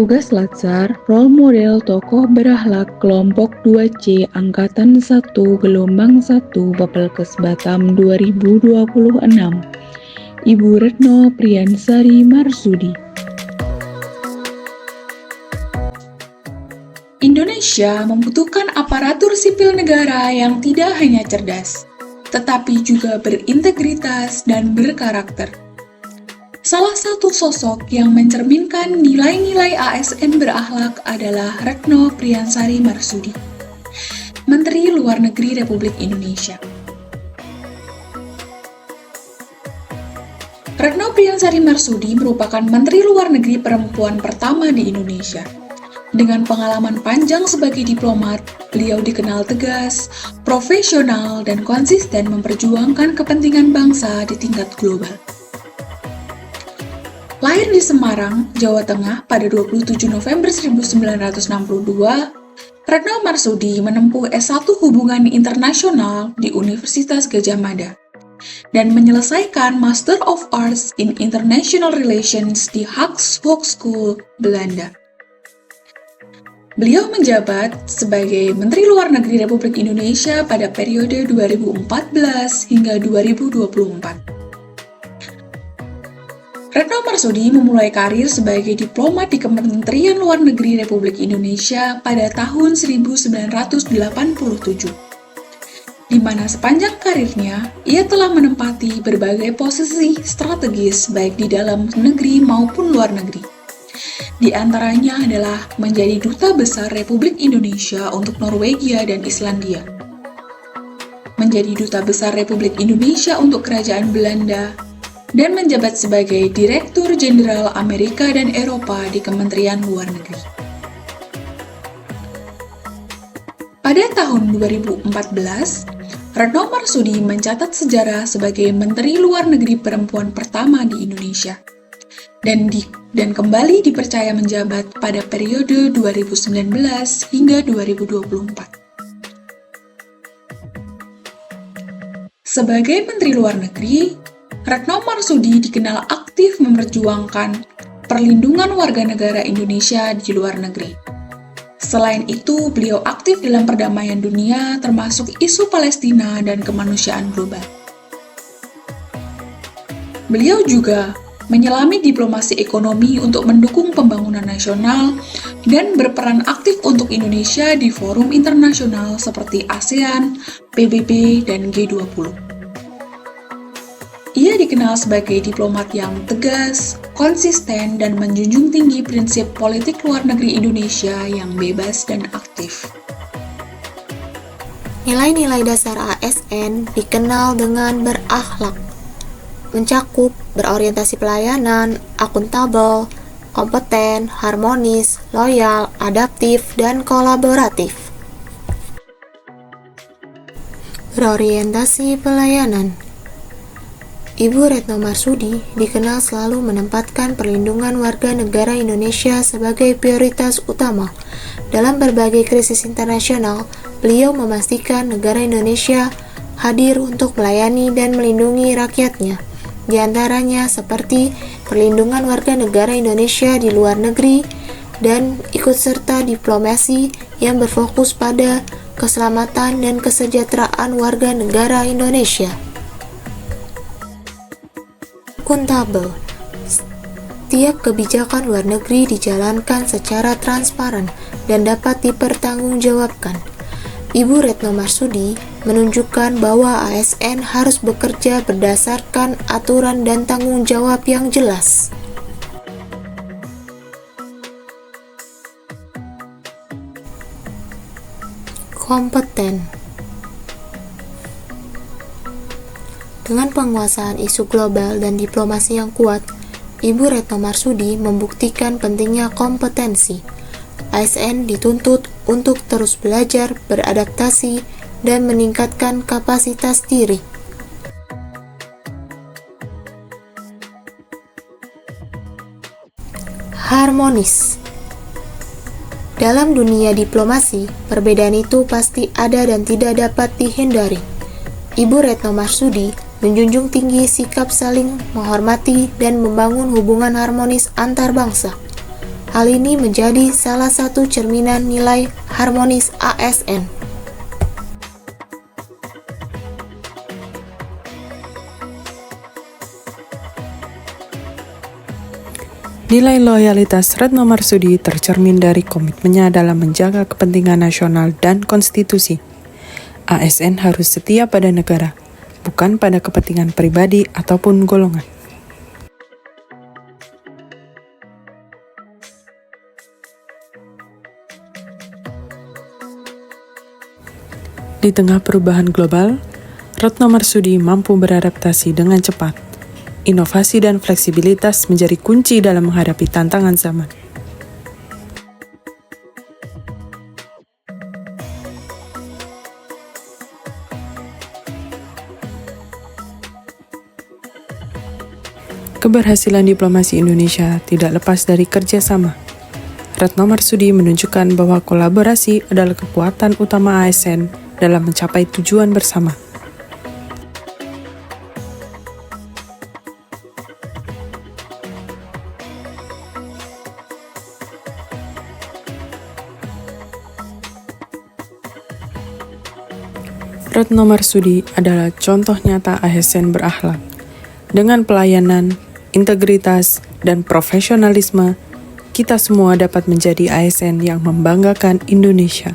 Tugas Latsar, role model tokoh berakhlak kelompok 2C Angkatan 1 Gelombang 1 Bapelkes Batam 2026. Ibu Retno Priyansari Marsudi. Indonesia membutuhkan aparatur sipil negara yang tidak hanya cerdas, tetapi juga berintegritas dan berkarakter. Salah satu sosok yang mencerminkan nilai-nilai ASN berakhlak adalah Retno Priyansari Marsudi, Menteri Luar Negeri Republik Indonesia. Retno Priyansari Marsudi merupakan Menteri Luar Negeri perempuan pertama di Indonesia. Dengan pengalaman panjang sebagai diplomat, beliau dikenal tegas, profesional, dan konsisten memperjuangkan kepentingan bangsa di tingkat global. Lahir di Semarang, Jawa Tengah pada 27 November 1962, Retno Marsudi menempuh S1 Hubungan Internasional di Universitas Gadjah Mada dan menyelesaikan Master of Arts in International Relations di Haagse Hogeschool, Belanda. Beliau menjabat sebagai Menteri Luar Negeri Republik Indonesia pada periode 2014 hingga 2024. Retno Marsudi memulai karir sebagai diplomat di Kementerian Luar Negeri Republik Indonesia pada tahun 1987, di mana sepanjang karirnya ia telah menempati berbagai posisi strategis baik di dalam negeri maupun luar negeri. Di antaranya adalah menjadi Duta Besar Republik Indonesia untuk Norwegia dan Islandia, menjadi Duta Besar Republik Indonesia untuk Kerajaan Belanda, dan menjabat sebagai Direktur Jenderal Amerika dan Eropa di Kementerian Luar Negeri. Pada tahun 2014, Retno Marsudi mencatat sejarah sebagai Menteri Luar Negeri perempuan pertama di Indonesia, dan kembali dipercaya menjabat pada periode 2019 hingga 2024. Sebagai Menteri Luar Negeri, Retno Marsudi dikenal aktif memperjuangkan perlindungan warga negara Indonesia di luar negeri. Selain itu, beliau aktif dalam perdamaian dunia termasuk isu Palestina dan kemanusiaan global. Beliau juga menyelami diplomasi ekonomi untuk mendukung pembangunan nasional dan berperan aktif untuk Indonesia di forum internasional seperti ASEAN, PBB, dan G20. Ia dikenal sebagai diplomat yang tegas, konsisten, dan menjunjung tinggi prinsip politik luar negeri Indonesia yang bebas dan aktif. Nilai-nilai dasar ASN dikenal dengan berakhlak, mencakup berorientasi pelayanan, akuntabel, kompeten, harmonis, loyal, adaptif, dan kolaboratif. Berorientasi pelayanan. Ibu Retno Marsudi dikenal selalu menempatkan perlindungan warga negara Indonesia sebagai prioritas utama. Dalam berbagai krisis internasional, beliau memastikan negara Indonesia hadir untuk melayani dan melindungi rakyatnya. Di antaranya seperti perlindungan warga negara Indonesia di luar negeri dan ikut serta diplomasi yang berfokus pada keselamatan dan kesejahteraan warga negara Indonesia. Akuntabel. Setiap kebijakan luar negeri dijalankan secara transparan dan dapat dipertanggungjawabkan. Ibu Retno Marsudi menunjukkan bahwa ASN harus bekerja berdasarkan aturan dan tanggung jawab yang jelas. Kompeten. Dengan penguasaan isu global dan diplomasi yang kuat, Ibu Retno Marsudi membuktikan pentingnya kompetensi. ASN dituntut untuk terus belajar, beradaptasi, dan meningkatkan kapasitas diri. Harmonis. Dalam dunia diplomasi, perbedaan itu pasti ada dan tidak dapat dihindari. Ibu Retno Marsudi menjunjung tinggi sikap saling menghormati dan membangun hubungan harmonis antar bangsa. Hal ini menjadi salah satu cerminan nilai harmonis ASN. Nilai loyalitas Retno Marsudi tercermin dari komitmennya dalam menjaga kepentingan nasional dan konstitusi. ASN harus setia pada negara, bukan pada kepentingan pribadi ataupun golongan. Di tengah perubahan global, Retno Marsudi mampu beradaptasi dengan cepat. Inovasi dan fleksibilitas menjadi kunci dalam menghadapi tantangan zaman. Keberhasilan diplomasi Indonesia tidak lepas dari kerjasama. Retno Marsudi menunjukkan bahwa kolaborasi adalah kekuatan utama ASN dalam mencapai tujuan bersama. Retno Marsudi adalah contoh nyata ASN berakhlak. Dengan pelayanan, integritas, dan profesionalisme, kita semua dapat menjadi ASN yang membanggakan Indonesia.